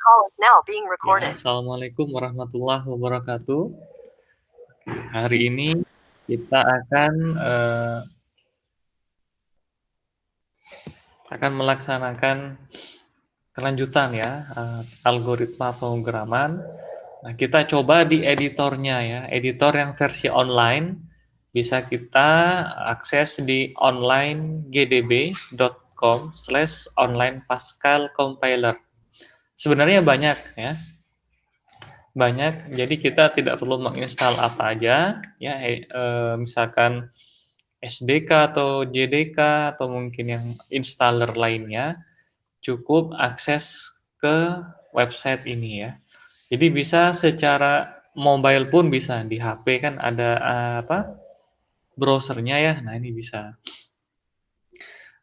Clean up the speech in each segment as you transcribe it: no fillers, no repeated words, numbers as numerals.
Ya, Assalamualaikum warahmatullahi wabarakatuh. Hari ini kita akan melaksanakan kelanjutan ya, algoritma pemrograman. Nah, kita coba di editornya ya, editor yang versi online bisa kita akses di onlinegdb.com/online Pascal compiler. Sebenarnya banyak ya, banyak. Jadi kita tidak perlu menginstal apa aja ya, misalkan SDK atau JDK atau mungkin yang installer lainnya, cukup akses ke website ini ya. Jadi bisa secara mobile pun bisa, di HP kan ada browsernya ya. Nah, ini bisa.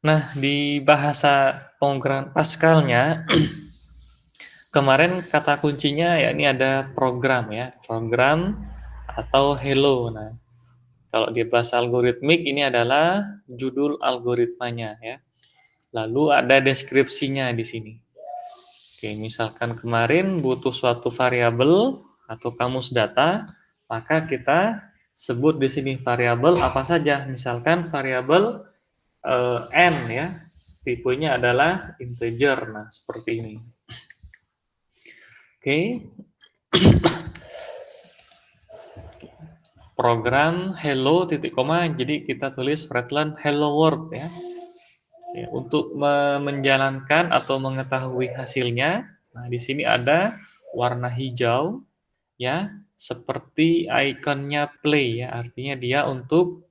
Nah, di bahasa pemrograman Pascalnya kemarin kata kuncinya ya ini ada program ya, program atau hello. Nah, kalau di bahasa algoritmik ini adalah judul algoritmanya ya. Lalu ada deskripsinya di sini. Oke, misalkan kemarin butuh suatu variabel atau kamus data, maka kita sebut di sini variabel apa saja. Misalkan variabel n ya, tipenya adalah integer. Nah, seperti ini. Oke. Program hello titik koma, jadi kita tulis Fredland hello world ya. Oke, untuk menjalankan atau mengetahui hasilnya, nah di sini ada warna hijau ya, seperti ikonnya play ya, artinya dia untuk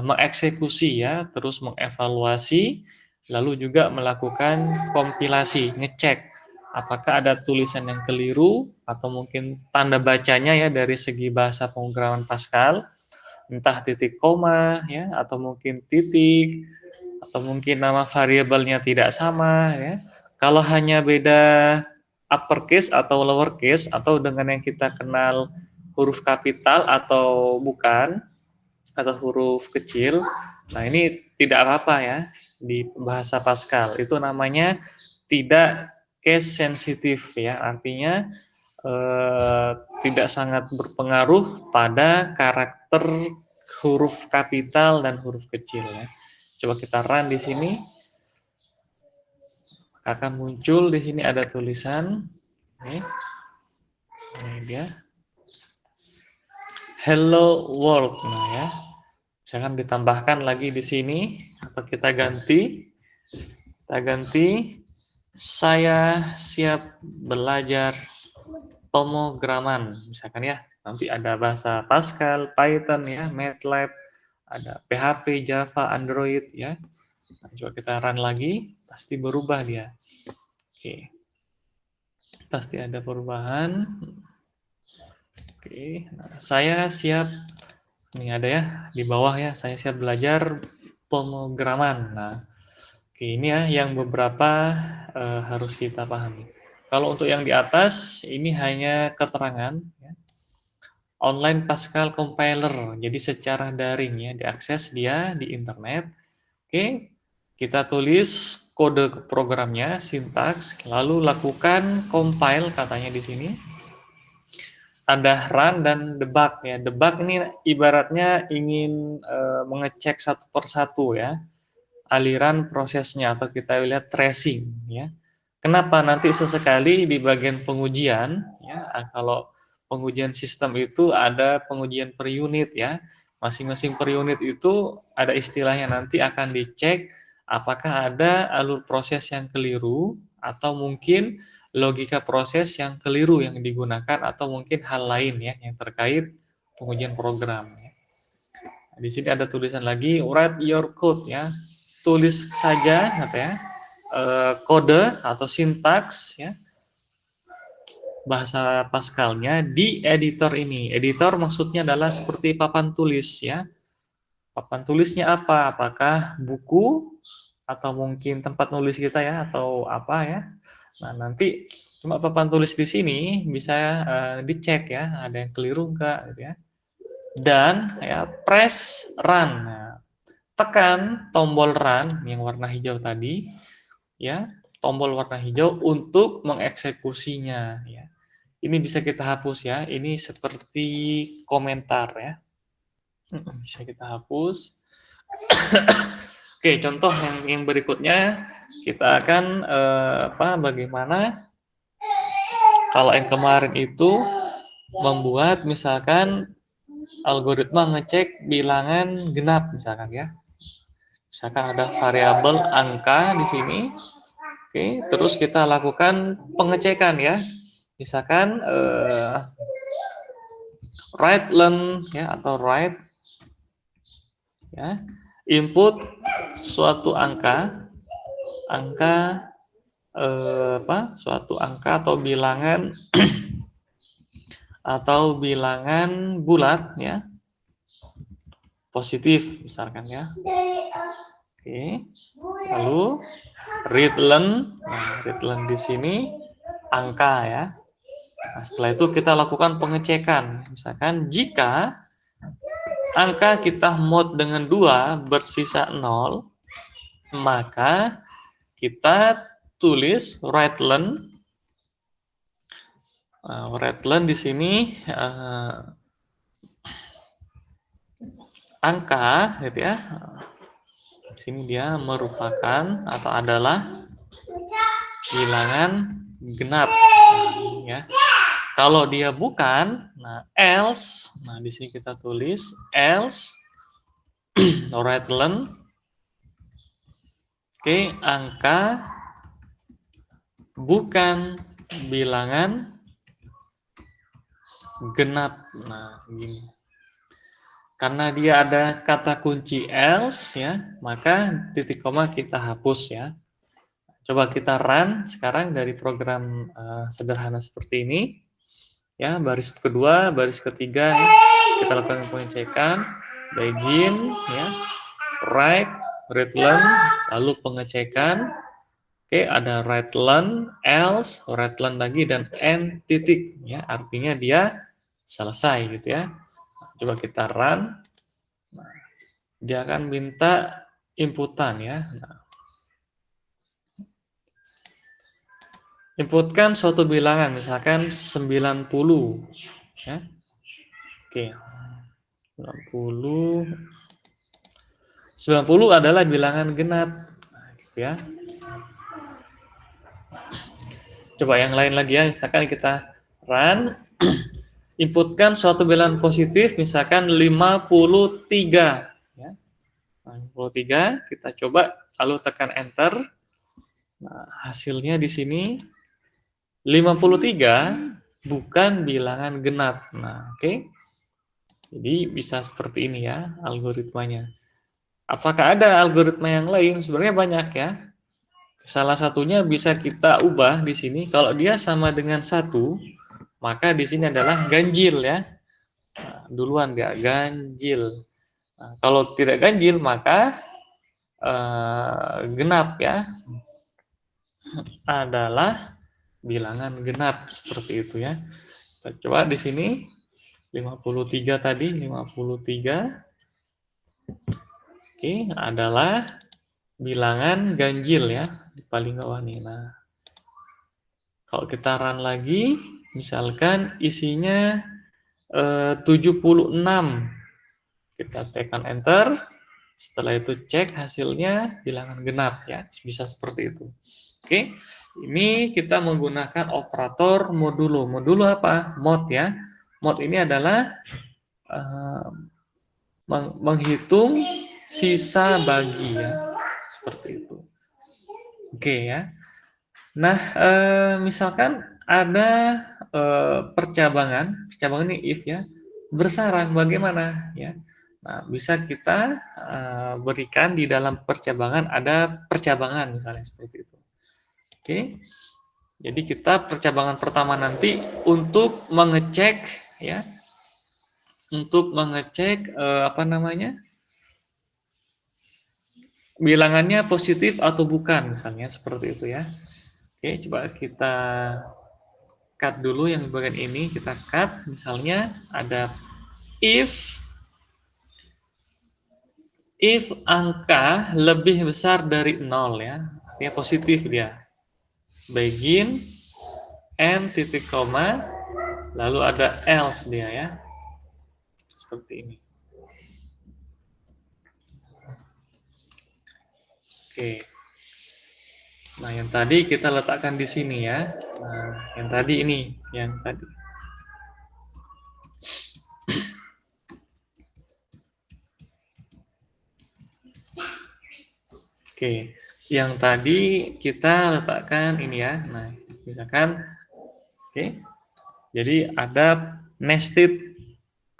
mengeksekusi ya, terus mengevaluasi, lalu juga melakukan kompilasi, ngecek apakah ada tulisan yang keliru atau mungkin tanda bacanya ya dari segi bahasa pemrograman Pascal, entah titik koma ya, atau mungkin titik, atau mungkin nama variabelnya tidak sama ya. Kalau hanya beda uppercase atau lowercase atau dengan yang kita kenal huruf kapital atau bukan, atau huruf kecil, nah ini tidak apa-apa ya di bahasa Pascal. Itu namanya tidak case sensitif ya, artinya tidak sangat berpengaruh pada karakter huruf kapital dan huruf kecil ya. Coba kita run di sini, akan muncul di sini ada tulisan ini dia hello world. Nah ya, misalkan ditambahkan lagi di sini atau kita ganti saya siap belajar pemrograman misalkan ya. Nanti ada bahasa Pascal, Python ya, MATLAB, ada PHP, Java, Android ya. Nah, coba kita run lagi, pasti berubah dia. Oke. Pasti ada perubahan. Oke, nah, saya siap. Ini ada ya di bawah ya, saya siap belajar pemrograman. Nah, oke, ini ya yang beberapa harus kita pahami. Kalau untuk yang di atas ini hanya keterangan ya. Online Pascal Compiler, jadi secara daring ya, diakses dia di internet. Oke, kita tulis kode programnya, sintaks, lalu lakukan compile katanya di sini. Ada run dan debug ya. Debug ini ibaratnya ingin mengecek satu persatu ya aliran prosesnya, atau kita lihat tracing ya. Kenapa nanti sesekali di bagian pengujian ya, kalau pengujian sistem itu ada pengujian per unit ya. Masing-masing per unit itu ada istilahnya, nanti akan dicek apakah ada alur proses yang keliru atau mungkin logika proses yang keliru yang digunakan atau mungkin hal lain ya yang terkait pengujian program ya. Di sini ada tulisan lagi write your code ya. Tulis saja ya, kode atau sintaks ya bahasa Pascalnya di editor ini. Editor maksudnya adalah seperti papan tulis ya. Papan tulisnya apa? Apakah buku atau mungkin tempat nulis kita ya, atau apa ya? Nah, nanti cuma papan tulis di sini bisa dicek ya, ada yang keliru enggak gitu ya. Dan ya press run. Nah, tekan tombol run yang warna hijau tadi ya. tombol warna hijau untuk mengeksekusinya ya. Ini bisa kita hapus ya. Ini seperti komentar ya. Bisa kita hapus. Oke, contoh yang berikutnya kita akan bagaimana kalau yang kemarin itu membuat misalkan algoritma ngecek bilangan genap misalkan ya. Misalkan ada variabel angka di sini. Oke, terus kita lakukan pengecekan ya. Misalkan write len ya atau write ya. Input suatu suatu angka atau bilangan atau bilangan bulat ya. Positif misalkan ya. Oke. Lalu read len. Nah, read len di sini angka ya. Nah, setelah itu kita lakukan pengecekan. Misalkan jika angka kita mod dengan 2 bersisa 0, maka kita tulis write len. Write len di sini angka gitu ya. Di sini dia merupakan atau adalah bilangan genap ya. Kalau dia bukan, nah else, nah di sini kita tulis else write len. Oke, angka bukan bilangan genap. Nah, gini. Karena dia ada kata kunci else ya, maka titik koma kita hapus ya. Coba kita run sekarang dari program sederhana seperti ini. Ya, baris kedua, baris ketiga ya. Kita lakukan pengecekan, begin ya. Write, read len, lalu pengecekan. Oke, ada write len, else, write len lagi dan end titik ya. Artinya dia selesai gitu ya. Coba kita run. Nah, dia akan minta inputan ya. Nah, inputkan suatu bilangan, misalkan 90 ya. Oke. 90 adalah bilangan genap. Nah, gitu ya. Coba yang lain lagi ya, misalkan kita run. Inputkan suatu bilangan positif, misalkan 53. Ya. 53, kita coba, lalu tekan enter. Nah, hasilnya di sini 53 bukan bilangan genap. Nah, oke. Jadi bisa seperti ini ya algoritmanya. Apakah ada algoritma yang lain? Sebenarnya banyak ya. Salah satunya bisa kita ubah di sini. Kalau dia sama dengan 1, maka di sini adalah ganjil ya. Nah, duluan dia ganjil. Nah, kalau tidak ganjil maka genap ya. Adalah bilangan genap seperti itu ya. Kita coba di sini 53 tadi 53. Oke, adalah bilangan ganjil ya di paling bawah nih. Nah, kalau kita run lagi, misalkan isinya 76. Kita tekan enter. Setelah itu cek hasilnya bilangan genap ya. Bisa seperti itu. Oke. Ini kita menggunakan operator modulo. Modulo apa? Mod ya. Mod ini adalah menghitung sisa bagi ya. Seperti itu. Oke ya. Nah, misalkan ada percabangan ini if ya. Bersarang bagaimana ya? Nah, bisa kita berikan di dalam percabangan ada percabangan misalnya seperti itu. Oke. Jadi kita percabangan pertama nanti untuk mengecek ya. Untuk mengecek bilangannya positif atau bukan misalnya seperti itu ya. Oke, coba kita cut dulu yang bagian ini, kita cut misalnya ada if angka lebih besar dari 0 ya. Artinya positif dia. begin, end, titik koma, lalu ada else dia ya. Seperti ini. Oke. Nah, yang tadi kita letakkan di sini ya. Nah, yang tadi ini, yang tadi. Oke, yang tadi kita letakkan ini ya. Nah, misalkan, oke. Jadi ada nested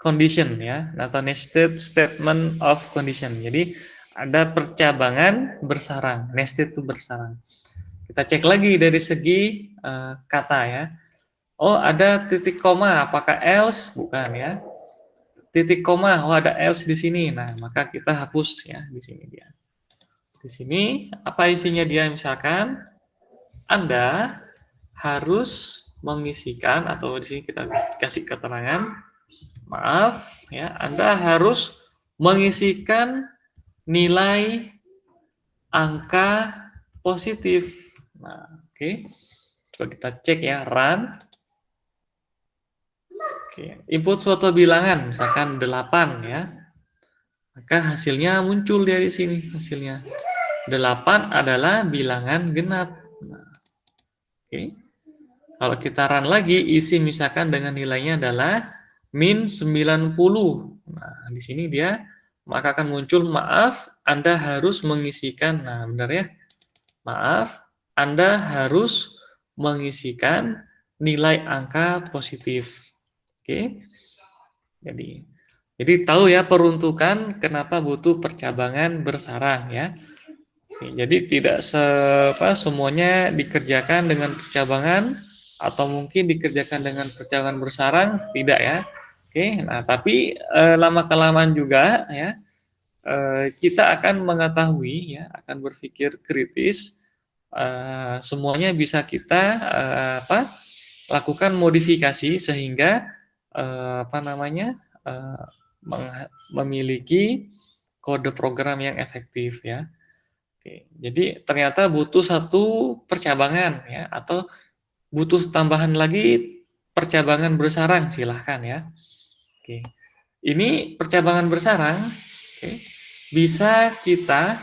condition ya, atau nested statement of condition. Jadi ada percabangan bersarang, nested itu bersarang. Kita cek lagi dari segi kata ya. Oh, ada titik koma, apakah else? Bukan ya. Titik koma, oh ada else di sini. Nah, maka kita hapus ya di sini dia. Di sini apa isinya dia? Misalkan Anda harus mengisikan, atau di sini kita kasih keterangan, maaf ya, Anda harus mengisikan nilai angka positif. Nah, oke. Coba kita cek ya, run. Oke, input suatu bilangan, misalkan 8 ya. Maka hasilnya muncul dari sini hasilnya. 8 adalah bilangan genap. Nah, oke. Kalau kita run lagi, isi misalkan dengan nilainya adalah min 90. Nah, di sini dia maka akan muncul, maaf, Anda harus mengisikan. Nah, benar ya. Maaf, Anda harus mengisikan nilai angka positif. Oke. Jadi tahu ya peruntukan kenapa butuh percabangan bersarang ya. Jadi tidak semuanya dikerjakan dengan percabangan, atau mungkin dikerjakan dengan percabangan bersarang, tidak ya. Oke, nah tapi lama-kelamaan juga ya kita akan mengetahui ya, akan berpikir kritis, semuanya bisa kita lakukan modifikasi sehingga memiliki kode program yang efektif ya. Oke, jadi ternyata butuh satu percabangan ya, atau butuh tambahan lagi percabangan bersarang, silahkan ya. Oke, ini percabangan bersarang, oke, bisa kita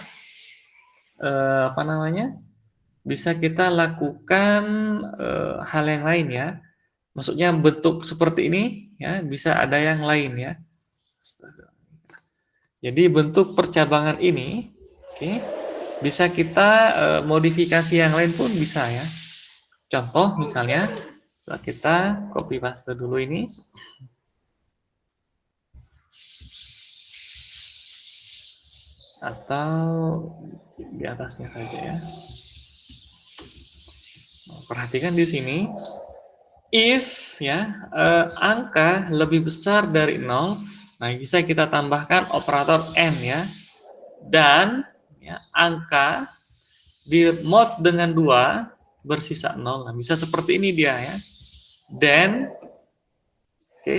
bisa kita lakukan hal yang lain ya. Maksudnya bentuk seperti ini ya, bisa ada yang lain ya. Jadi bentuk percabangan ini, oke, bisa kita modifikasi yang lain pun bisa ya. Contoh misalnya, kita copy paste dulu ini. Atau di atasnya saja ya. Perhatikan di sini, if ya angka lebih besar dari 0, nah bisa kita tambahkan operator n ya. Dan ya, angka di mod dengan 2 bersisa 0. Nah, bisa seperti ini dia ya. Then, oke,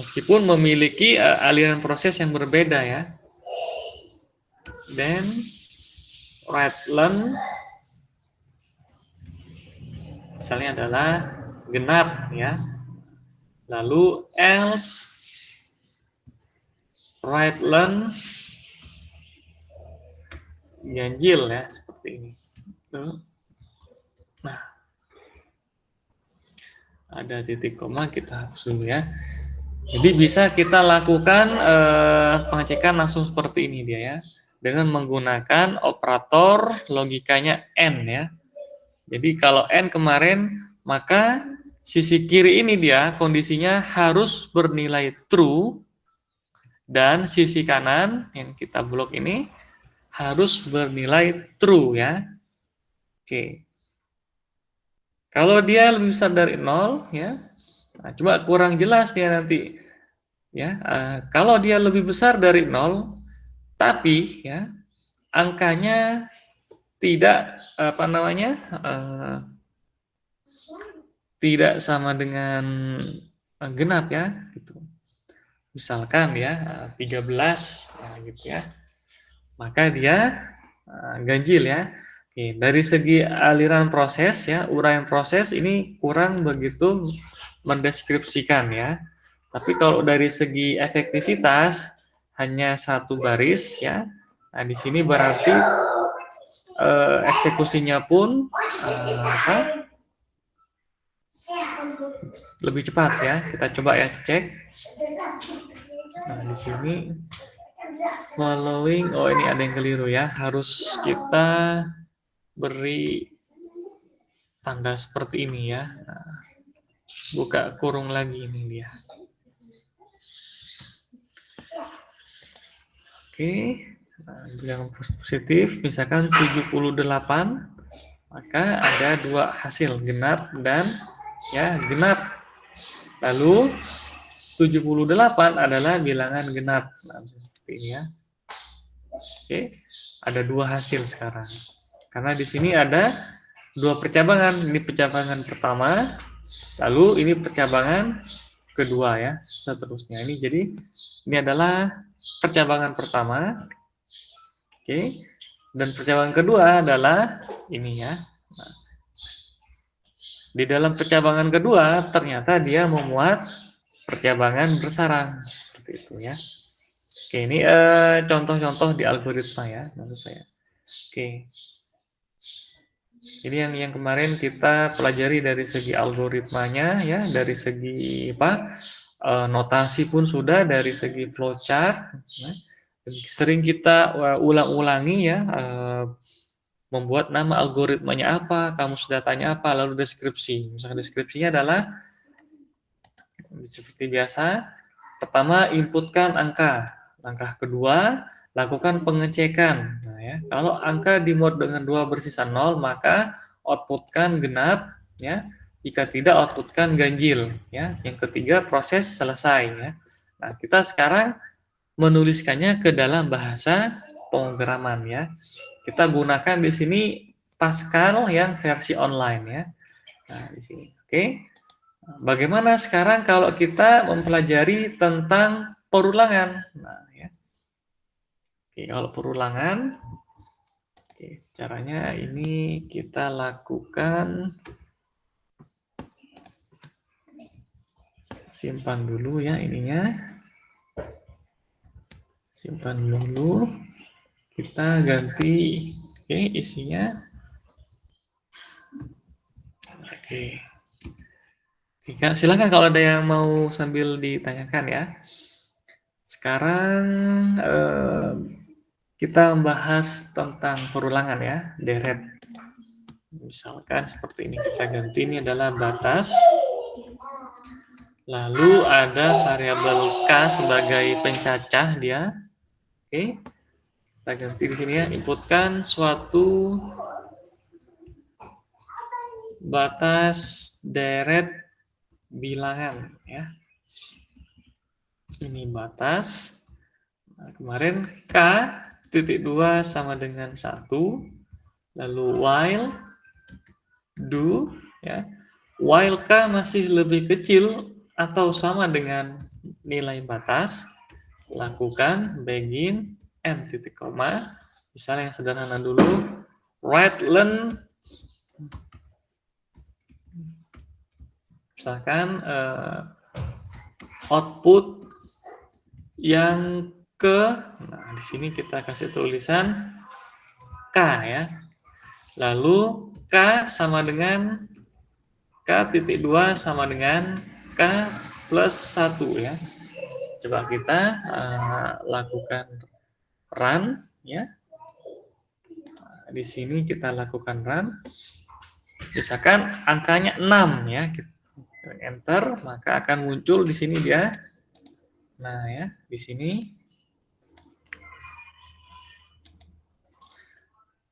meskipun memiliki aliran proses yang berbeda ya. Then, write-len misalnya adalah genap ya. Lalu else write-len ganjil ya, seperti ini. Nah, ada titik koma, kita hapus dulu ya. Jadi bisa kita lakukan pengecekan langsung seperti ini dia ya, dengan menggunakan operator logikanya n ya. Jadi kalau n kemarin, maka sisi kiri ini dia kondisinya harus bernilai true, dan sisi kanan yang kita blok ini harus bernilai true ya. Oke. Kalau dia lebih besar dari 0 ya. Nah, cuma kurang jelas dia nanti ya. Kalau dia lebih besar dari 0 tapi ya angkanya tidak tidak sama dengan genap ya gitu. Misalkan ya 13 gitu ya. Maka dia ganjil ya. Oke, dari segi aliran proses ya, uraian proses ini kurang begitu mendeskripsikan ya. Tapi kalau dari segi efektivitas hanya satu baris ya. Nah, di sini berarti eksekusinya pun lebih cepat ya. Kita coba ya cek. Nah, di sini following, oh ini ada yang keliru ya. Harus kita beri tanda seperti ini ya. Nah, buka kurung lagi ini dia. Oke, nah, yang positif misalkan 78, maka ada dua hasil, genap dan ya genap. Lalu 78 adalah bilangan genap. Nah, seperti ini ya. Oke, ada dua hasil sekarang. Karena di sini ada dua percabangan. Ini percabangan pertama, lalu ini percabangan kedua ya, seterusnya. Ini jadi ini adalah percabangan pertama. Oke. Dan percabangan kedua adalah ini ya. Nah, di dalam percabangan kedua ternyata dia memuat percabangan bersarang seperti itu ya. Oke, ini contoh-contoh di algoritma ya maksud saya. Oke. Ini yang kemarin kita pelajari dari segi algoritmanya ya, dari segi apa? Notasi pun sudah, dari segi flowchart ya. Sering kita ulang-ulangi ya, membuat nama algoritmanya apa, kamus datanya apa, lalu deskripsi. Misalkan deskripsinya adalah seperti biasa, pertama inputkan angka, langkah kedua lakukan pengecekan. Nah, ya, kalau angka dimod dengan 2 bersisa 0, maka outputkan genap, ya. Jika tidak, outputkan ganjil, ya. Yang ketiga, proses selesai, ya. Nah, kita sekarang menuliskannya ke dalam bahasa pemrograman, ya. Kita gunakan di sini Pascal yang versi online, ya. Nah, di sini, oke. Bagaimana sekarang kalau kita mempelajari tentang perulangan? Nah, ya. Oke, kalau perulangan, oke, caranya ini kita lakukan, simpan dulu ya ininya, simpan dulu, kita ganti, oke, isinya, oke. Silakan kalau ada yang mau sambil ditanyakan ya. Sekarang kita membahas tentang perulangan ya, deret. Misalkan seperti ini, kita ganti, ini adalah batas. Lalu ada variabel K sebagai pencacah dia. Oke. Kita ganti di sini ya, inputkan suatu batas deret bilangan ya. Ini batas. Nah, kemarin K titik 2 sama dengan 1, lalu while do ya, while K masih lebih kecil atau sama dengan nilai batas, lakukan begin n titik koma, misalnya yang sederhana dulu, write len, misalkan output yang nah di sini kita kasih tulisan K ya. Lalu K sama dengan K titik 2 sama dengan K plus 1 ya. Coba kita lakukan run ya. Nah, di sini kita lakukan run. Misalkan angkanya 6 ya. Kita enter, maka akan muncul di sini dia. Nah ya, di sini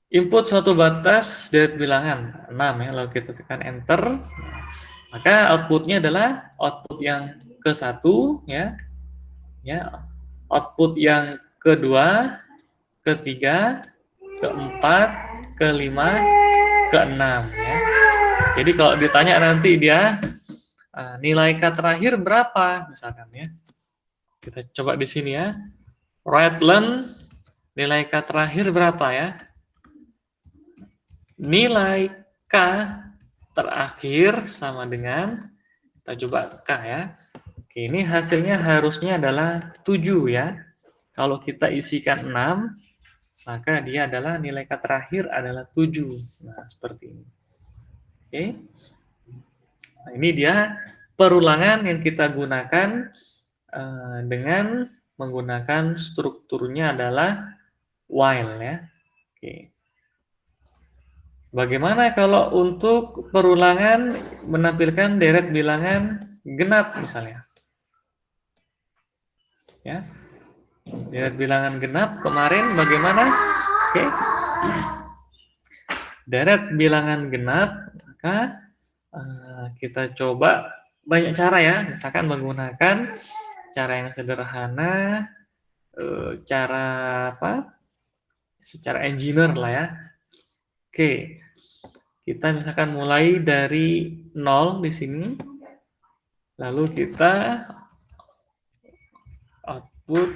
input suatu batas deret bilangan 6 ya, lalu kita tekan enter, maka outputnya adalah output yang ke-1 ya, output yang kedua, ketiga, keempat, kelima, keenam ya. Jadi kalau ditanya nanti dia nilai K terakhir berapa misalkan ya, kita coba di sini ya, write len nilai K terakhir berapa ya. nilai K terakhir sama dengan, kita coba K ya. Oke, ini hasilnya harusnya adalah 7 ya. Kalau kita isikan 6, maka dia adalah nilai K terakhir adalah 7. Nah, seperti ini. Oke. Nah, ini dia perulangan yang kita gunakan dengan menggunakan strukturnya adalah while ya. Oke. Bagaimana kalau untuk perulangan menampilkan deret bilangan genap misalnya? Ya. Deret bilangan genap kemarin bagaimana? Oke. Deret bilangan genap, maka kita coba banyak cara ya, misalkan menggunakan cara yang sederhana, cara apa? Secara engineer lah ya. Oke. Kita misalkan mulai dari 0 di sini. Lalu kita output,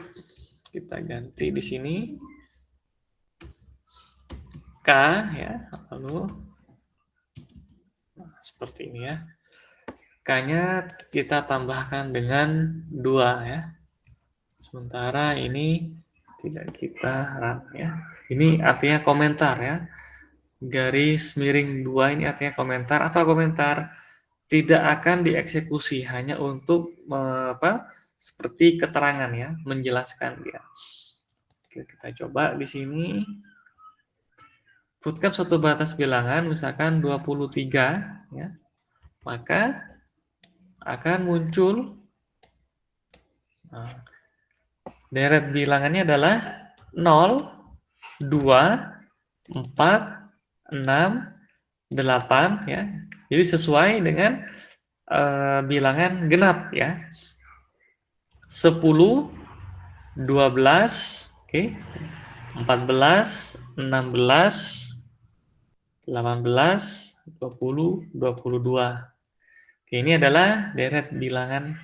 kita ganti di sini K ya. Lalu seperti ini ya. K-nya kita tambahkan dengan 2 ya. Sementara ini tidak kita run ya. Ini artinya komentar ya. Garis miring 2 ini artinya komentar. Apa komentar? Tidak akan dieksekusi, hanya untuk seperti keterangan ya, menjelaskan dia. Oke, kita coba di sini. Putkan suatu batas bilangan, misalkan 23 ya. Maka akan muncul deret bilangannya adalah 0, 2, 4, 6, 8 ya. Jadi sesuai dengan bilangan genap ya. 10, 12, oke. 14, 16, 18, 20, 22. Oke, ini adalah deret bilangan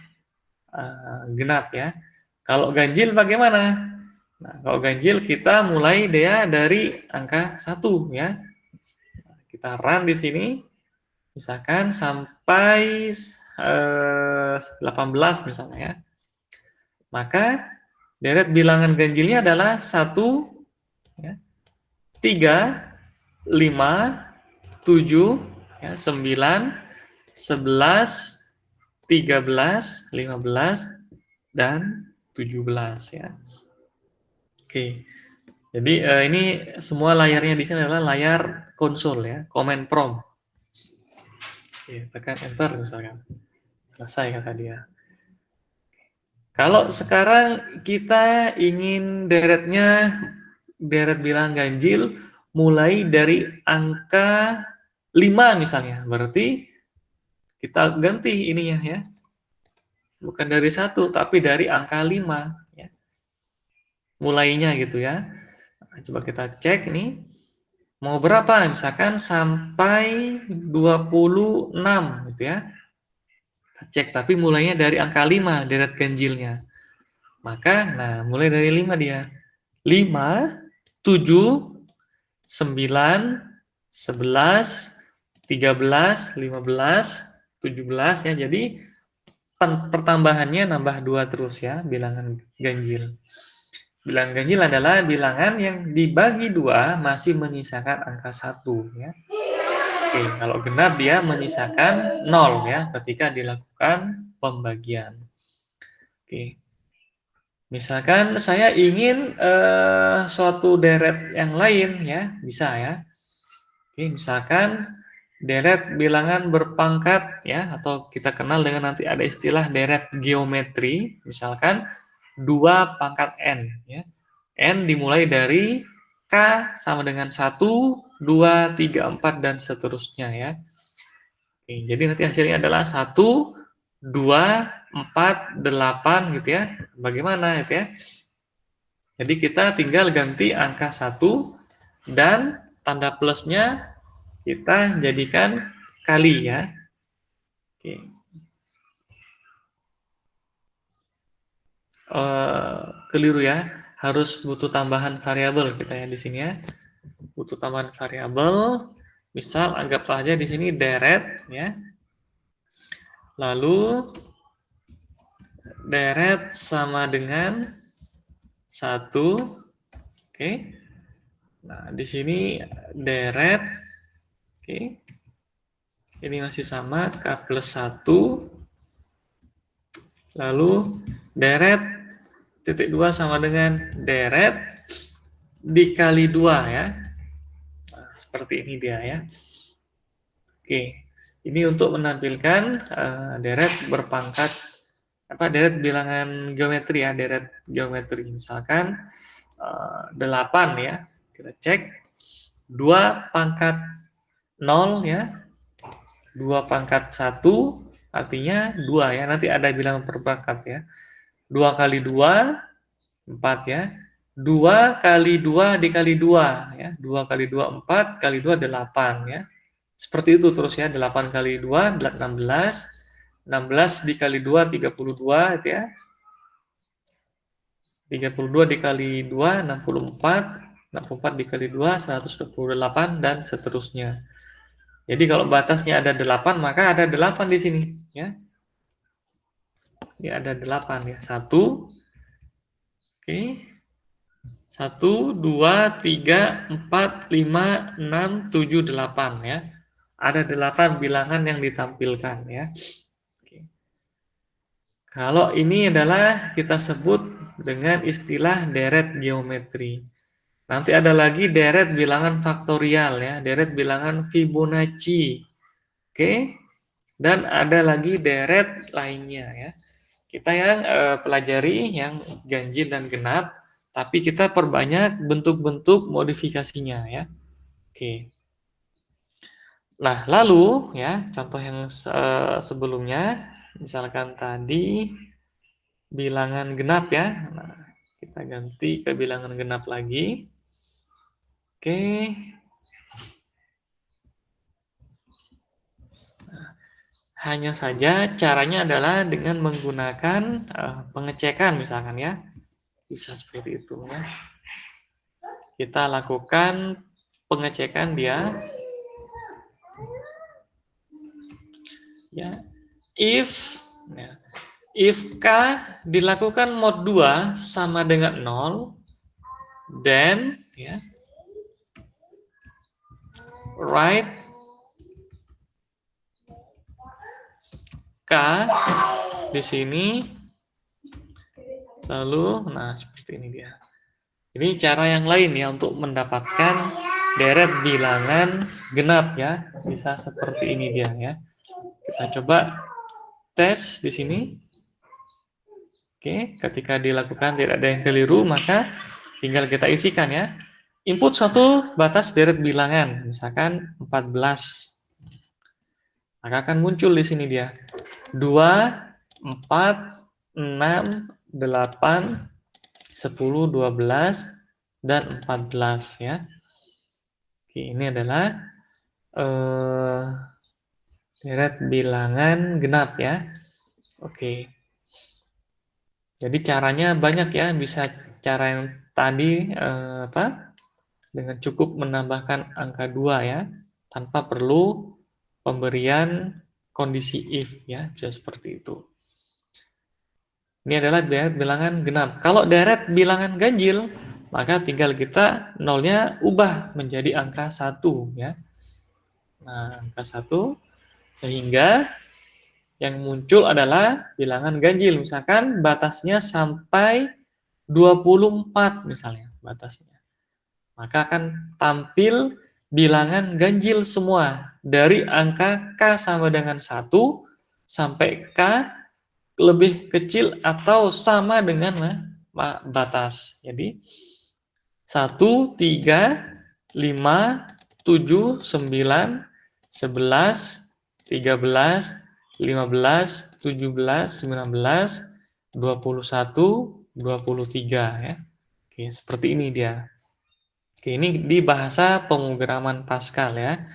genap ya. Kalau ganjil bagaimana? Nah, kalau ganjil kita mulai dia dari angka 1 ya. Kita run di sini. Misalkan sampai 18 misalnya ya. Maka deret bilangan ganjilnya adalah 1, ya, 3, 5, 7, ya, 9, 11, 13, 15, dan 17 ya. Oke. Jadi ini semua layarnya di sini adalah layar konsol ya, command prompt. Oke, tekan enter misalkan. Selesai kata dia. Kalau sekarang kita ingin deret bilangan ganjil mulai dari angka 5 misalnya. Berarti kita ganti ininya ya. Bukan dari 1, tapi dari angka 5 ya. Mulainya gitu ya. Nah, coba kita cek nih. Mau berapa? Misalkan sampai 26 gitu ya. Kita cek, tapi mulainya dari angka 5 deret ganjilnya. Maka, nah mulai dari 5 dia. 5, 7, 9, 11, 13, 15, 17 ya. Jadi pertambahannya nambah 2 terus ya, bilangan ganjil. Bilangan ganjil adalah bilangan yang dibagi 2 masih menyisakan angka 1 ya. Oke, kalau genap dia menyisakan 0 ya ketika dilakukan pembagian. Oke. Misalkan saya ingin suatu deret yang lain ya, bisa ya. Oke, misalkan deret bilangan berpangkat ya, atau kita kenal dengan nanti ada istilah deret geometri, misalkan 2 pangkat n ya. N dimulai dari K sama dengan 1, 2, 3, 4 dan seterusnya ya. Oke, jadi nanti hasilnya adalah 1, 2, 4, 8 gitu ya. Bagaimana gitu ya? Jadi kita tinggal ganti angka 1 dan tanda plusnya kita jadikan kali ya. Oke. Keliru ya, harus butuh tambahan variabel kita ya di sini ya. Butuh tambahan variabel. Misal anggaplah aja di sini deret ya. Lalu deret sama dengan 1. Oke. Nah, di sini deret. Oke. Ini masih sama K plus 1. Lalu deret titik 2 sama dengan deret dikali 2 ya. Nah, seperti ini dia ya. Oke, ini untuk menampilkan deret berpangkat deret bilangan geometri ya, deret geometri. Misalkan 8 ya. Kita cek 2 pangkat 0 ya. 2 pangkat 1 artinya 2 ya. Nanti ada bilangan berpangkat ya. 2 kali 2 4 ya. 2 kali 2 dikali 2 ya. 2 kali 2 4 kali 2 8 ya. Seperti itu terus ya, 8 kali 2, 16, 16 dikali 2, 32 itu ya. 32 dikali 2, 64, 64 dikali 2, 128, dan seterusnya. Jadi kalau batasnya ada 8, maka ada 8 di sini. Ya. Ini ada 8 ya, 1, oke. 1, 2, 3, 4, 5, 6, 7, 8 ya. Ada 8 bilangan yang ditampilkan ya. Oke. Kalau ini adalah kita sebut dengan istilah deret geometri. Nanti ada lagi deret bilangan faktorial ya, deret bilangan Fibonacci. Oke. Dan ada lagi deret lainnya ya. Kita yang pelajari yang ganjil dan genap, tapi kita perbanyak bentuk-bentuk modifikasinya ya. Oke. Nah, lalu ya, contoh yang sebelumnya, misalkan tadi bilangan genap ya. Nah, kita ganti ke bilangan genap lagi. Oke. Nah, hanya saja caranya adalah dengan menggunakan pengecekan misalkan ya. Bisa seperti itu ya. Kita lakukan pengecekan dia. Ya, if K dilakukan mod 2 sama dengan 0, then ya, write K di sini, lalu nah seperti ini dia. Ini cara yang lain ya untuk mendapatkan deret bilangan genap ya, bisa seperti ini dia ya. Kita coba tes di sini. Oke, ketika dilakukan tidak ada yang keliru, maka tinggal kita isikan ya. Input satu batas deret bilangan, misalkan 14. Maka akan muncul di sini dia. 2, 4, 6, 8, 10, 12, dan 14 ya. Oke, ini adalah deret bilangan genap ya. Oke. Jadi caranya banyak ya, bisa cara yang tadi dengan cukup menambahkan angka 2 ya, tanpa perlu pemberian kondisi if ya, bisa seperti itu. Ini adalah deret bilangan genap. Kalau deret bilangan ganjil, maka tinggal kita nolnya ubah menjadi angka 1 ya. Nah, angka 1 sehingga yang muncul adalah bilangan ganjil. Misalkan batasnya sampai 24 misalnya batasnya. Maka akan tampil bilangan ganjil semua. Dari angka K sama dengan 1 sampai K lebih kecil atau sama dengan batas. Jadi 1, 3, 5, 7, 9, 11, 13, 15, 17, 19, 21, 23 ya. Oke, seperti ini dia. Oke, ini di bahasa pemrograman Pascal ya.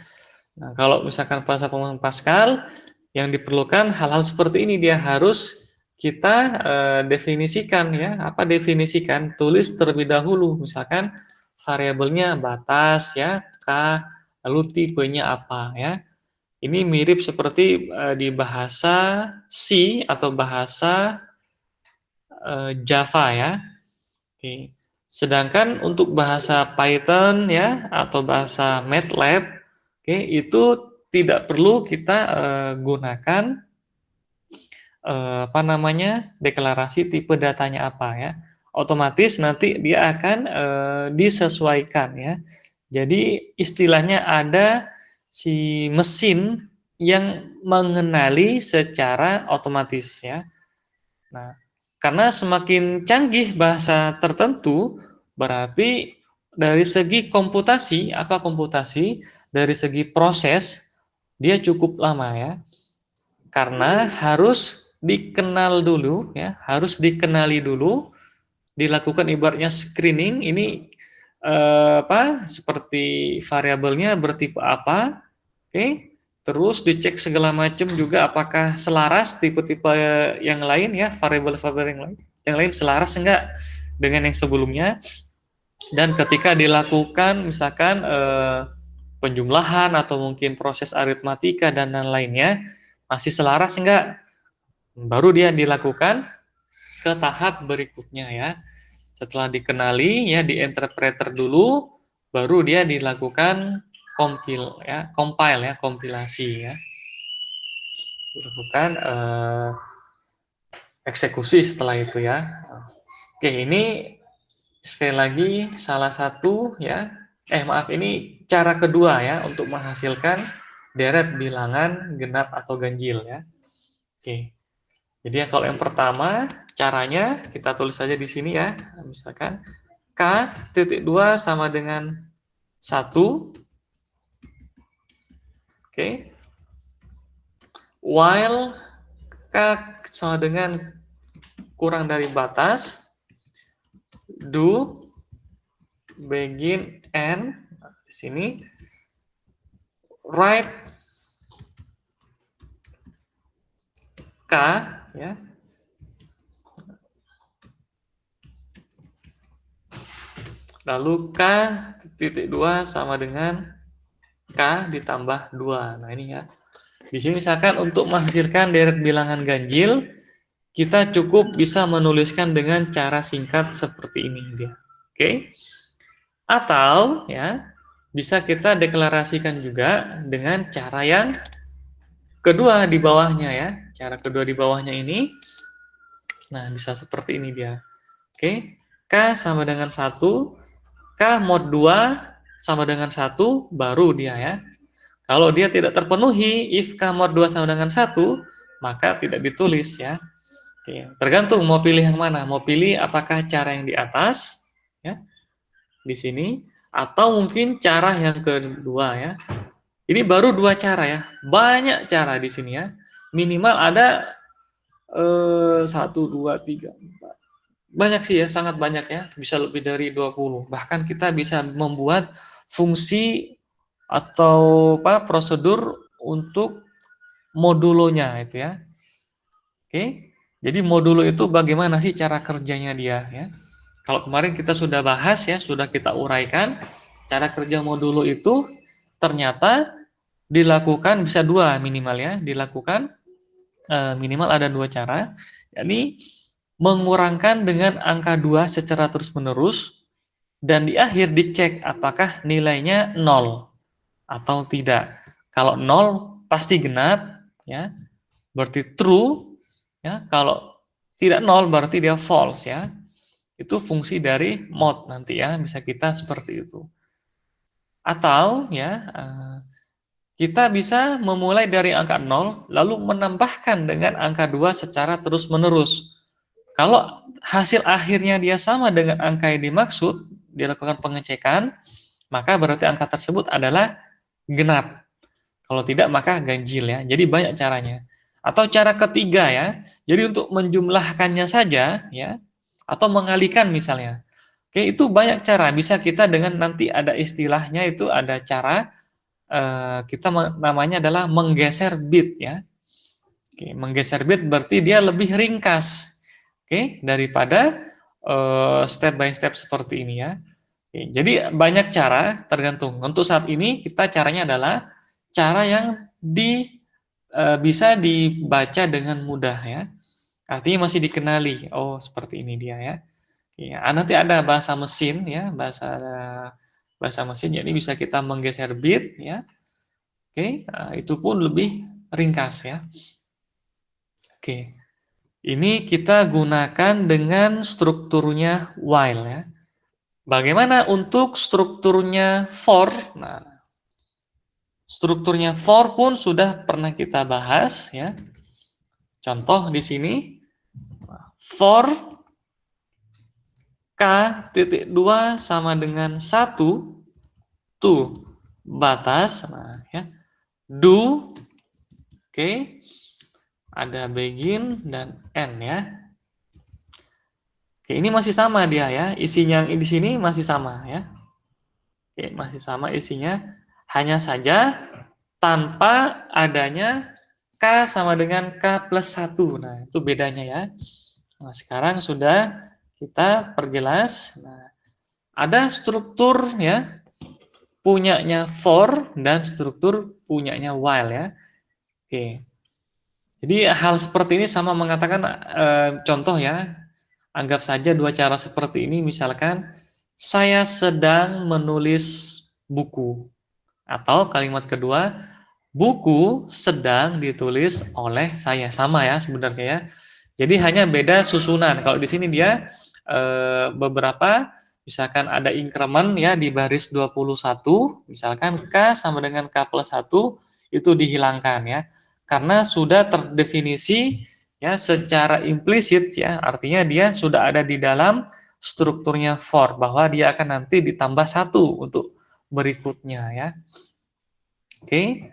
Nah, kalau misalkan bahasa pemrograman Pascal yang diperlukan hal-hal seperti ini dia harus kita definisikan ya. Apa definisikan? Tulis terlebih dahulu misalkan variabelnya batas ya, K lalu tipenya apa ya. Ini mirip seperti di bahasa C atau bahasa Java ya. Oke. Sedangkan untuk bahasa Python ya atau bahasa MATLAB, oke, itu tidak perlu kita gunakan apa namanya deklarasi tipe datanya apa ya. Otomatis nanti dia akan disesuaikan ya. Jadi istilahnya ada si mesin yang mengenali secara otomatis ya. Nah, karena semakin canggih bahasa tertentu, berarti dari segi komputasi, apa komputasi, dari segi proses, dia cukup lama ya. Karena harus dikenal dulu ya, harus dikenali dulu, dilakukan ibaratnya screening, ini seperti variabelnya bertipe apa, oke, terus dicek segala macam juga apakah selaras tipe-tipe yang lain ya, variabel-variabel yang lain selaras enggak dengan yang sebelumnya, dan ketika dilakukan misalkan penjumlahan atau mungkin proses aritmatika dan lain-lainnya masih selaras enggak, baru dia dilakukan ke tahap berikutnya ya. Setelah dikenali ya, di interpreter dulu, baru dia dilakukan compile ya, kompilasi ya. Dilakukan eksekusi setelah itu ya. Oke, ini sekali lagi salah satu ya. Ini cara kedua ya untuk menghasilkan deret bilangan genap atau ganjil ya. Oke. Jadi kalau yang pertama caranya kita tulis saja di sini ya. Misalkan K.2 sama dengan 1. Oke. While K sama dengan kurang dari batas, do begin and di sini write K ya. Lalu K.2 sama dengan K ditambah 2. Nah, ini ya. Di sini misalkan untuk menghasilkan deret bilangan ganjil, kita cukup bisa menuliskan dengan cara singkat seperti ini dia. Oke. Atau ya, bisa kita deklarasikan juga dengan cara yang kedua di bawahnya ya. Cara kedua di bawahnya ini. Nah, bisa seperti ini dia. Oke. K sama dengan 1, K mod 2 sama dengan 1, baru dia ya. Kalau dia tidak terpenuhi, if K mod 2 sama dengan 1, maka tidak ditulis ya. Oke, tergantung mau pilih yang mana. Mau pilih apakah cara yang di atas, ya, di sini, atau mungkin cara yang kedua ya. Ini baru 2 cara ya. Banyak cara di sini ya. Minimal ada 1, 2, 3, 4. Banyak sih ya, sangat banyak ya. Bisa lebih dari 20. Bahkan kita bisa membuat fungsi atau prosedur untuk modulonya itu ya. Oke. Jadi modulo itu bagaimana sih cara kerjanya dia ya. Kalau kemarin kita sudah bahas ya, sudah kita uraikan cara kerja modulo itu ternyata dilakukan bisa 2 minimal ya, dilakukan minimal ada 2 cara. Yakni mengurangkan dengan angka 2 secara terus-menerus dan di akhir dicek apakah nilainya 0 atau tidak. Kalau 0 pasti genap ya. Berarti true ya. Kalau tidak 0 berarti dia false ya. Itu fungsi dari mod nanti ya, bisa kita seperti itu. Atau ya kita bisa memulai dari angka 0 lalu menambahkan dengan angka 2 secara terus-menerus. Kalau hasil akhirnya dia sama dengan angka yang dimaksud, dilakukan pengecekan, maka berarti angka tersebut adalah genap. Kalau tidak maka ganjil ya. Jadi banyak caranya. Atau cara ketiga ya. Jadi untuk menjumlahkannya saja ya, atau mengalihkan misalnya. Oke, itu banyak cara. Bisa kita dengan nanti ada istilahnya itu ada cara kita namanya adalah menggeser bit ya. Oke, menggeser bit berarti dia lebih ringkas. Oke, daripada step by step seperti ini ya. Oke, jadi banyak cara, tergantung. Untuk saat ini kita caranya adalah cara yang bisa dibaca dengan mudah ya. Artinya masih dikenali. Oh, seperti ini dia ya. Ya, nanti ada bahasa mesin ya, bahasa mesin. Jadi bisa kita menggeser bit ya. Oke, itu pun lebih ringkas ya. Oke. Ini kita gunakan dengan strukturnya while ya. Bagaimana untuk strukturnya for? Nah, strukturnya for pun sudah pernah kita bahas ya. Contoh di sini for k.2 sama dengan 1 tuh batas. Nah, ya. Do oke. Ada begin dan end ya. Oke, ini masih sama dia ya. Isinya yang di sini masih sama ya. Oke, masih sama isinya. Hanya saja tanpa adanya K sama dengan K plus 1. Nah, itu bedanya ya. Nah, sekarang sudah kita perjelas. Nah, ada struktur ya, punyanya for dan struktur punyanya while ya. Oke. Jadi hal seperti ini sama mengatakan contoh ya. Anggap saja dua cara seperti ini, misalkan saya sedang menulis buku. Atau kalimat kedua, buku sedang ditulis oleh saya. Sama ya sebenarnya ya. Jadi hanya beda susunan. Kalau di sini dia beberapa, misalkan ada increment ya di baris 21, misalkan K sama dengan K plus 1, itu dihilangkan ya. Karena sudah terdefinisi ya secara implisit ya, artinya dia sudah ada di dalam strukturnya for, bahwa dia akan nanti ditambah 1 untuk berikutnya ya. Oke.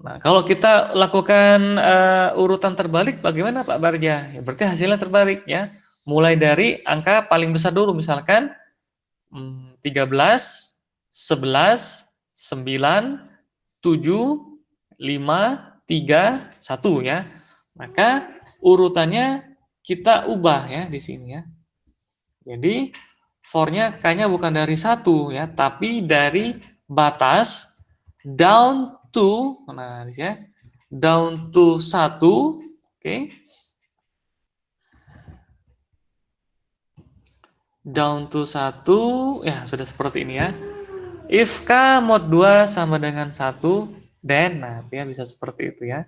Nah, kalau kita lakukan urutan terbalik, bagaimana Pak Barja? Ya, berarti hasilnya terbalik ya. Mulai dari angka paling besar dulu, misalkan 13, 11, 9, 7, 5, 3, 1 ya. Maka urutannya kita ubah ya di sini ya. Jadi for-nya K-nya bukan dari 1 ya, tapi dari batas down to, nah ya, down to 1, oke. Down to 1, ya sudah seperti ini ya. If K mod 2 sama dengan 1, then, nah ya bisa seperti itu ya.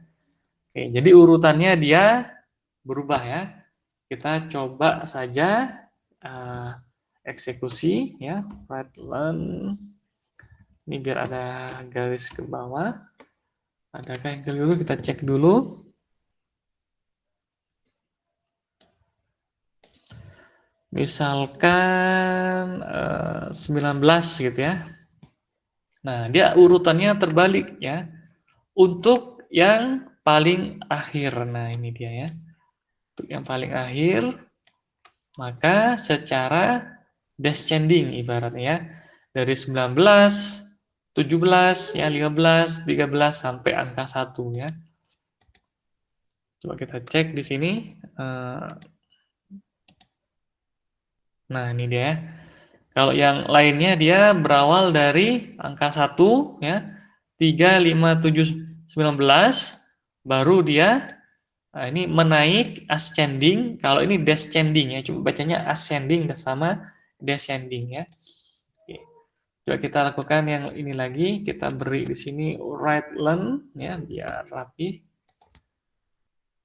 Oke, jadi urutannya dia berubah ya. Kita coba saja eksekusi ya, write learn. Ini biar ada garis ke bawah. Adakah yang keliru? Kita cek dulu. Misalkan 19 gitu ya. Nah, dia urutannya terbalik ya. Untuk yang paling akhir. Nah, ini dia ya. Untuk yang paling akhir, maka secara descending ibaratnya ya. Dari 19, 17, ya 15, 13 sampai angka 1 ya. Coba kita cek di sini. Nah, ini dia. Kalau yang lainnya dia berawal dari angka 1 ya. 3, 5, 7, 19, baru dia ini menaik ascending. Kalau ini descending ya, coba bacanya ascending sama descending ya. Coba kita lakukan yang ini lagi, kita beri di sini write learn ya biar rapi.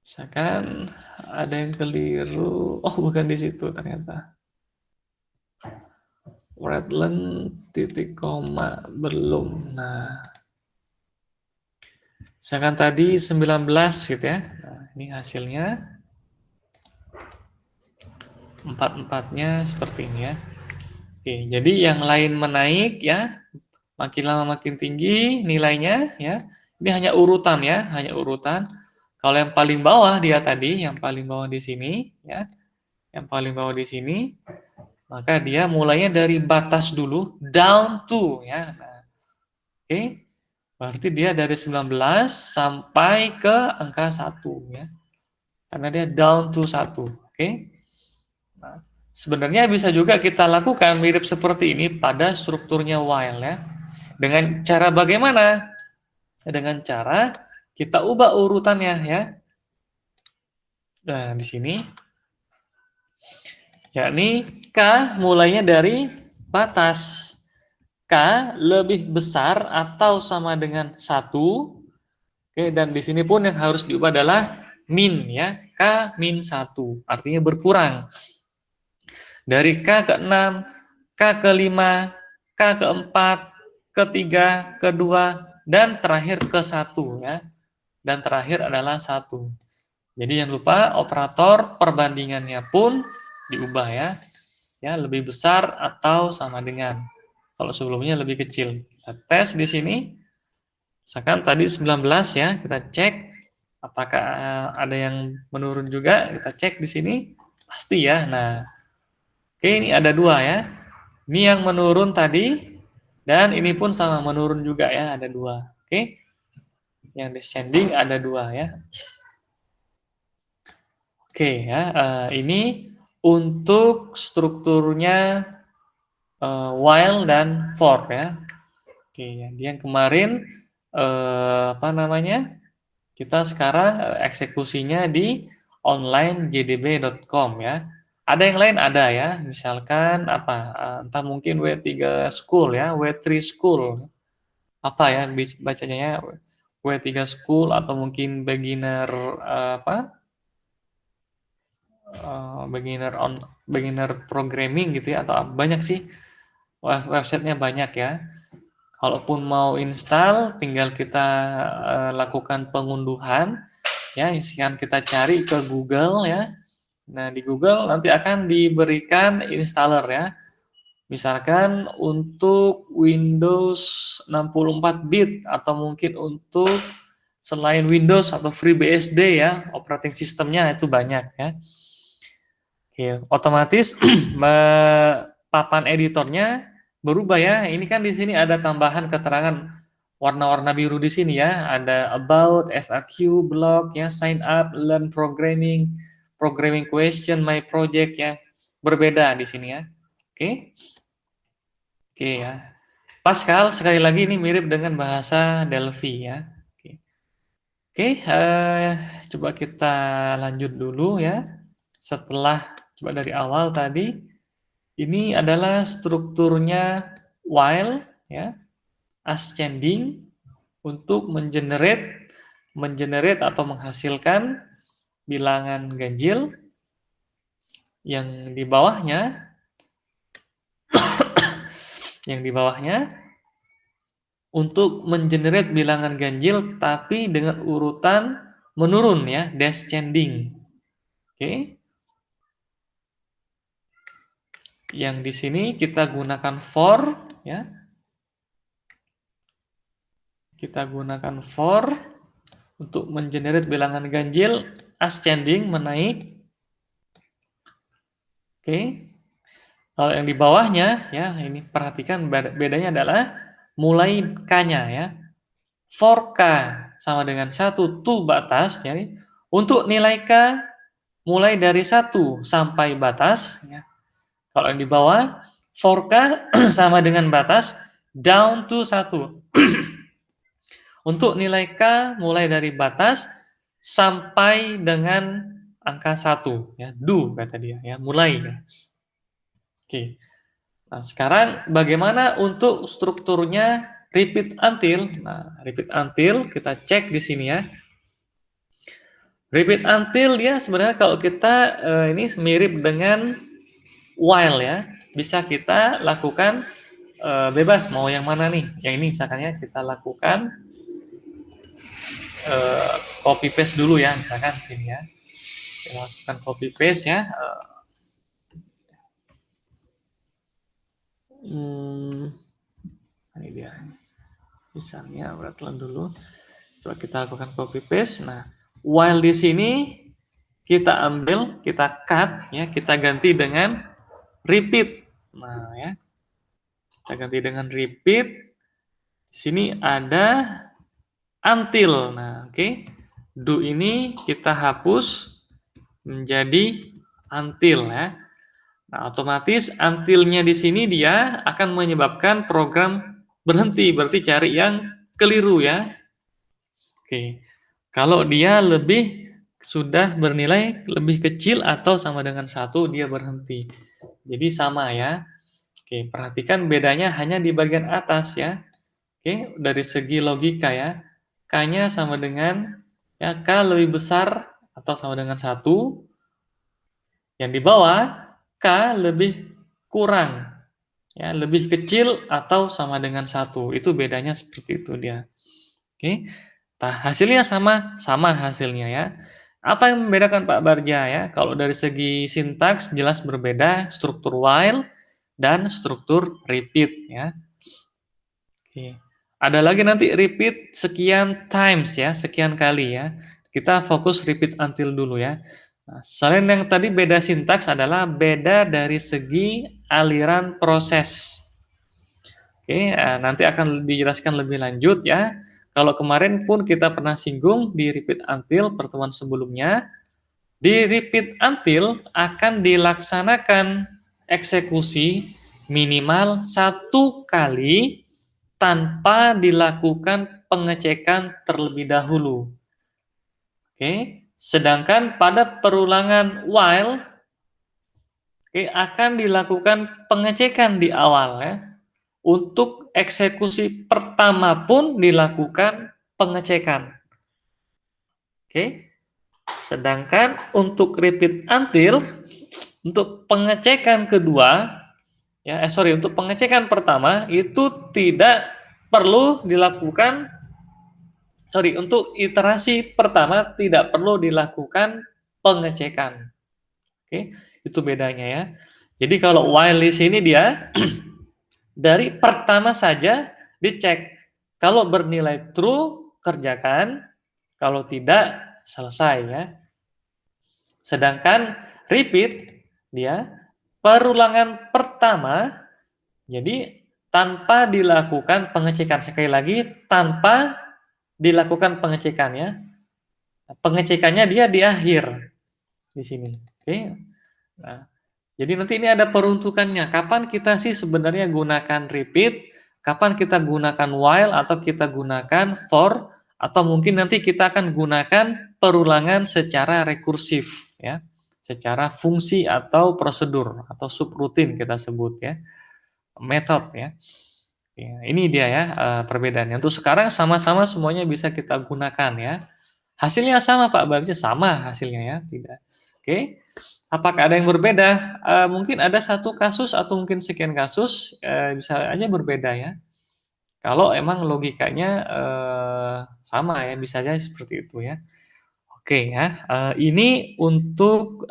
Misalkan ada yang keliru, oh bukan di situ ternyata. Write learn titik koma belum. Nah, misalkan tadi 19 gitu ya. Nah, ini hasilnya. Empat-empatnya seperti ini ya. Oke, jadi yang lain menaik ya, makin lama makin tinggi nilainya ya. Ini hanya urutan ya, hanya urutan. Kalau yang paling bawah dia tadi, yang paling bawah di sini ya, yang paling bawah di sini, maka dia mulainya dari batas dulu, down to ya. Nah, oke, berarti dia dari 19 sampai ke angka 1 ya, karena dia down to 1. Oke. Nah, Sebenarnya bisa juga kita lakukan mirip seperti ini pada strukturnya while ya. Dengan cara bagaimana? Dengan cara kita ubah urutannya ya. Nah, di sini yakni K mulainya dari batas. K lebih besar atau sama dengan 1. Oke, dan di sini pun yang harus diubah adalah min ya. K min 1, artinya berkurang. Dari K ke 6, K ke 5, K ke 4, ke 3, ke 2, dan terakhir ke 1 ya. Dan terakhir adalah 1. Jadi jangan lupa operator perbandingannya pun diubah ya. Ya, lebih besar atau sama dengan. Kalau sebelumnya lebih kecil. Kita tes di sini. Misalkan tadi 19 ya, kita cek apakah ada yang menurun juga. Kita cek di sini. Pasti ya. Nah, oke, ini ada 2 ya. Ini yang menurun tadi dan ini pun sama menurun juga ya, ada 2. Oke. Yang descending ada 2 ya. Oke ya, ini untuk strukturnya while dan for ya. Oke, yang kemarin apa namanya? Kita sekarang eksekusinya di onlinegdb.com ya. Ada yang lain ada ya, misalkan apa? Entah mungkin W3 School ya, W3 School. Apa ya bacanya ya? W3 School atau mungkin beginner apa? Beginner programming gitu ya, atau banyak sih websitenya banyak ya. Kalaupun mau install tinggal kita lakukan pengunduhan ya, misalkan kita cari ke Google ya. Nah, di Google nanti akan diberikan installer ya. Misalkan untuk Windows 64 bit atau mungkin untuk selain Windows atau FreeBSD ya, operating sistemnya itu banyak ya. Oke, otomatis papan editornya berubah ya. Ini kan di sini ada tambahan keterangan warna-warna biru di sini ya. Ada about, FAQ, blog ya, sign up, learn programming, programming question, my project ya. Berbeda di sini ya. Oke. Oke ya. Pascal sekali lagi ini mirip dengan bahasa Delphi ya. Oke. Oke, coba kita lanjut dulu ya. Setelah coba dari awal tadi, ini adalah strukturnya while ya, ascending untuk mengenerate atau menghasilkan bilangan ganjil. Yang di bawahnya untuk mengenerate bilangan ganjil tapi dengan urutan menurun ya, descending. Oke. Yang di sini kita gunakan for ya. Kita gunakan for untuk mengenerate bilangan ganjil ascending, menaik. Oke. Kalau yang di bawahnya ya, ini perhatikan bedanya adalah mulai K-nya ya. For K sama dengan 1 to batas ya. Untuk nilai K mulai dari 1 sampai batas ya. Kalau yang di bawah, for K sama dengan batas down to 1. Untuk nilai K mulai dari batas sampai dengan angka 1 ya, do kata dia ya, mulai ya. Oke. Nah, sekarang bagaimana untuk strukturnya repeat until? Nah, repeat until kita cek di sini ya. Repeat until dia sebenarnya kalau kita ini mirip dengan while ya. Bisa kita lakukan bebas mau yang mana nih. Yang ini misalkan ya kita lakukan copy paste dulu ya, misalkan sini ya. Kita lakukan copy paste ya. Ini dia. Misalnya telan dulu. Coba kita lakukan copy paste. Nah, while di sini kita ambil, kita cut ya, kita ganti dengan repeat. Nah, ya. Kita ganti dengan repeat. Di sini ada until. Nah, oke. Do ini kita hapus menjadi until ya. Nah, otomatis until-nya di sini dia akan menyebabkan program berhenti, berarti cari yang keliru ya. Oke. Kalau dia sudah bernilai lebih kecil atau sama dengan 1, dia berhenti. Jadi sama ya. Oke, perhatikan bedanya hanya di bagian atas ya. Oke, dari segi logika ya. K-nya sama dengan ya K lebih besar atau sama dengan 1. Yang di bawah K lebih kurang ya, lebih kecil atau sama dengan 1. Itu bedanya seperti itu dia. Oke. Nah, hasilnya sama hasilnya ya. Apa yang membedakan Pak Barja ya? Kalau dari segi sintaks jelas berbeda, struktur while dan struktur repeat ya. Oke. Ada lagi nanti repeat sekian times ya, sekian kali ya. Kita fokus repeat until dulu ya. Nah, selain yang tadi beda sintaks adalah beda dari segi aliran proses. Oke, nanti akan dijelaskan lebih lanjut ya. Kalau kemarin pun kita pernah singgung di repeat until pertemuan sebelumnya, di repeat until akan dilaksanakan eksekusi minimal 1 kali tanpa dilakukan pengecekan terlebih dahulu. Oke, sedangkan pada perulangan while akan dilakukan pengecekan di awal ya. Untuk eksekusi pertama pun dilakukan pengecekan. Oke. Sedangkan untuk repeat until untuk pengecekan kedua ya untuk pengecekan pertama itu tidak perlu dilakukan untuk iterasi pertama tidak perlu dilakukan pengecekan. Oke, itu bedanya ya. Jadi kalau while di sini dia dari pertama saja dicek. Kalau bernilai true, kerjakan. Kalau tidak, selesai ya. Sedangkan repeat, dia perulangan pertama, jadi tanpa dilakukan pengecekan. Sekali lagi, tanpa dilakukan pengecekan ya. Pengecekannya dia di akhir. Di sini. Oke. Nah, jadi nanti ini ada peruntukannya. Kapan kita sih sebenarnya gunakan repeat, kapan kita gunakan while atau kita gunakan for, atau mungkin nanti kita akan gunakan perulangan secara rekursif ya. Secara fungsi atau prosedur atau subrutin kita sebut ya. Metode ya. Ya, ini dia ya perbedaannya. Untuk sekarang sama-sama semuanya bisa kita gunakan ya. Hasilnya sama Pak Barja, sama hasilnya ya, tidak. Oke. Apakah ada yang berbeda? Mungkin ada satu kasus atau mungkin sekian kasus, bisa aja berbeda ya. Kalau emang logikanya sama ya, bisa aja seperti itu ya. Oke ya, ini untuk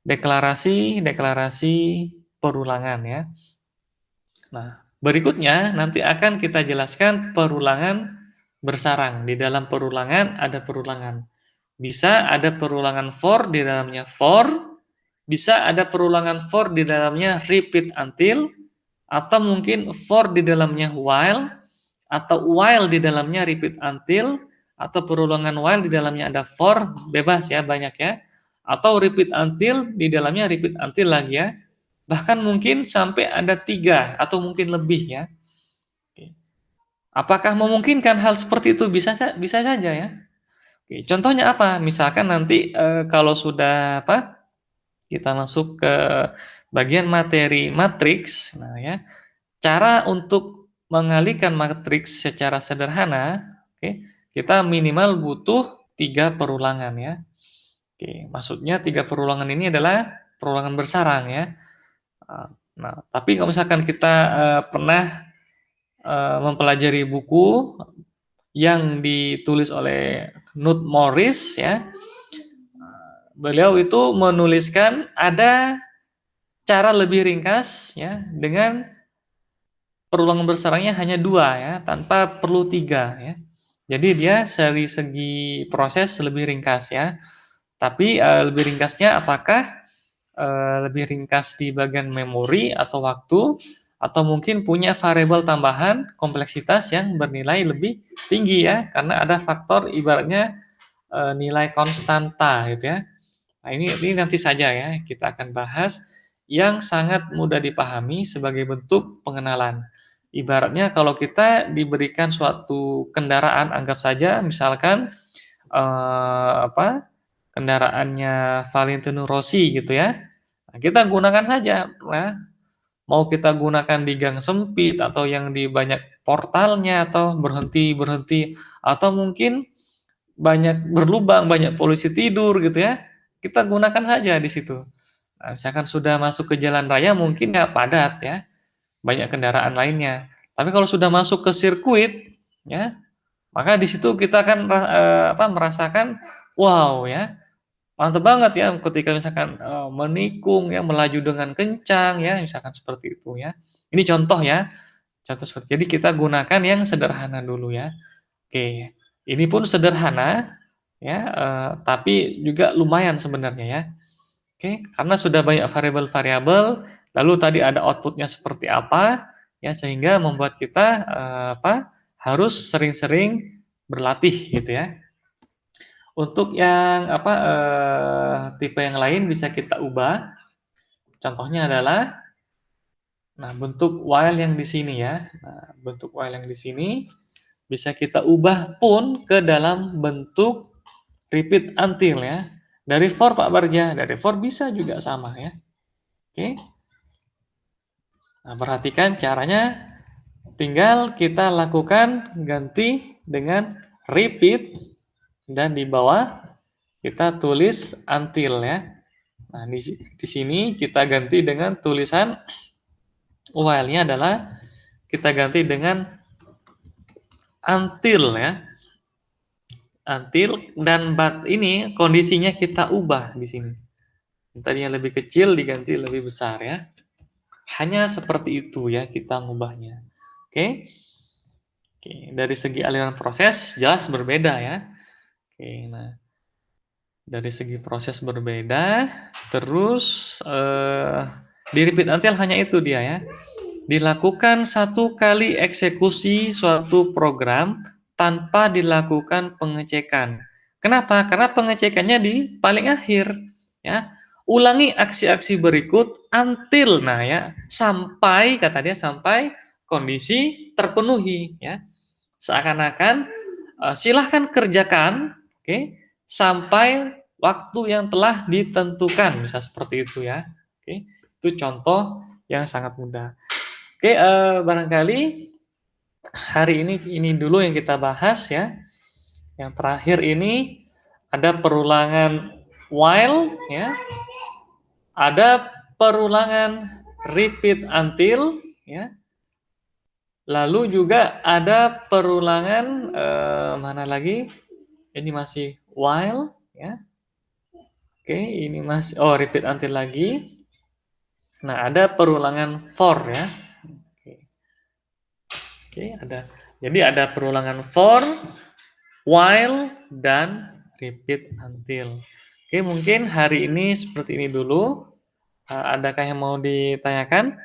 deklarasi perulangan ya. Nah, berikutnya nanti akan kita jelaskan perulangan bersarang. Di dalam perulangan ada perulangan. Bisa ada perulangan for di dalamnya for, bisa ada perulangan for di dalamnya repeat until, atau mungkin for di dalamnya while, atau while di dalamnya repeat until, atau perulangan while di dalamnya ada for, bebas ya, banyak ya. Atau repeat until di dalamnya repeat until lagi ya. Bahkan mungkin sampai ada 3 atau mungkin lebih ya. Apakah memungkinkan hal seperti itu? Bisa saja ya. Oke, contohnya apa? Misalkan nanti kalau sudah kita masuk ke bagian materi matriks, nah ya, cara untuk mengalihkan matriks secara sederhana, kita minimal butuh 3 perulangan ya. Oke, maksudnya 3 perulangan ini adalah perulangan bersarang ya. Nah, tapi kalau misalkan kita pernah mempelajari buku yang ditulis oleh Knut Morris ya, beliau itu menuliskan ada cara lebih ringkas ya dengan perulangan bersarangnya hanya 2 ya, tanpa perlu 3 ya. Jadi dia dari segi proses lebih ringkas ya. Tapi lebih ringkasnya apakah lebih ringkas di bagian memori atau waktu, atau mungkin punya variabel tambahan kompleksitas yang bernilai lebih tinggi ya, karena ada faktor ibaratnya nilai konstanta gitu ya. Nah, ini nanti saja ya, kita akan bahas yang sangat mudah dipahami sebagai bentuk pengenalan. Ibaratnya kalau kita diberikan suatu kendaraan, anggap saja misalkan kendaraannya Valentino Rossi gitu ya. Nah, kita gunakan saja. Nah, mau kita gunakan di gang sempit atau yang di banyak portalnya atau berhenti-berhenti atau mungkin banyak berlubang, banyak polisi tidur gitu ya. Kita gunakan saja di situ. Nah, misalkan sudah masuk ke jalan raya mungkin nggak padat ya, banyak kendaraan lainnya. Tapi kalau sudah masuk ke sirkuit ya, maka di situ kita akan merasakan wow ya, mantap banget ya ketika misalkan, menikung ya, melaju dengan kencang ya, misalkan seperti itu ya. Ini contoh ya, contoh seperti jadi kita gunakan yang sederhana dulu ya. Oke, ini pun sederhana ya, tapi juga lumayan sebenarnya ya. Oke, karena sudah banyak variabel-variabel, lalu tadi ada outputnya seperti apa, ya sehingga membuat kita, harus sering-sering berlatih gitu ya. Untuk yang tipe yang lain bisa kita ubah. Contohnya adalah, nah bentuk while yang di sini ya. Nah, bentuk while yang di sini bisa kita ubah pun ke dalam bentuk repeat until ya. Dari for Pak Barja, dari for bisa juga sama ya. Oke. Nah, perhatikan caranya. Tinggal kita lakukan ganti dengan repeat dan di bawah kita tulis until ya. Nah, di sini kita ganti dengan tulisan while-nya adalah kita ganti dengan until ya. Until dan but ini kondisinya kita ubah di sini. Tadinya lebih kecil diganti lebih besar ya. Hanya seperti itu ya kita ngubahnya. Oke. Oke, dari segi aliran proses jelas berbeda ya. Oke, nah dari segi proses berbeda, terus di repeat until hanya itu dia ya. Dilakukan satu kali eksekusi suatu program tanpa dilakukan pengecekan. Kenapa? Karena pengecekannya di paling akhir ya. Ulangi aksi-aksi berikut until nah ya, sampai kata dia sampai kondisi terpenuhi ya. Seakan-akan silahkan kerjakan, oke, sampai waktu yang telah ditentukan, bisa seperti itu ya. Oke, itu contoh yang sangat mudah. Oke, barangkali hari ini dulu yang kita bahas ya. Yang terakhir ini ada perulangan while ya, ada perulangan repeat until ya. Lalu juga ada perulangan mana lagi? Ini masih while ya. Oke, ini masih repeat until lagi. Nah, ada perulangan for ya. Oke, ada. Jadi ada perulangan for, while dan repeat until. Oke, mungkin hari ini seperti ini dulu. Adakah yang mau ditanyakan?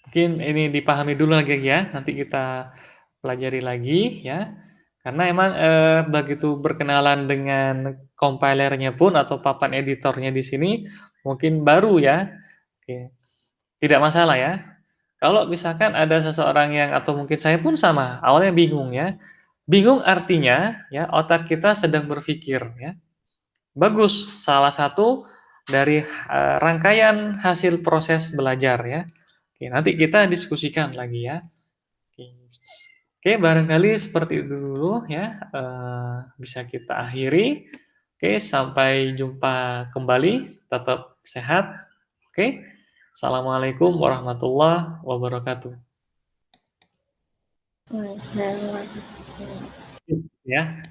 Mungkin ini dipahami dulu lagi ya. Nanti kita pelajari lagi ya. Karena emang begitu berkenalan dengan compilernya pun atau papan editornya di sini mungkin baru ya. Oke. Tidak masalah ya. Kalau misalkan ada seseorang yang atau mungkin saya pun sama, awalnya bingung ya. Bingung artinya ya otak kita sedang berpikir ya. Bagus, salah satu dari rangkaian hasil proses belajar ya. Oke, nanti kita diskusikan lagi ya. Oke. Oke, barangkali seperti itu dulu ya, bisa kita akhiri. Oke, sampai jumpa kembali, tetap sehat. Oke, assalamualaikum warahmatullahi wabarakatuh. Waalaikumsalam warahmatullahi wabarakatuh. Ya.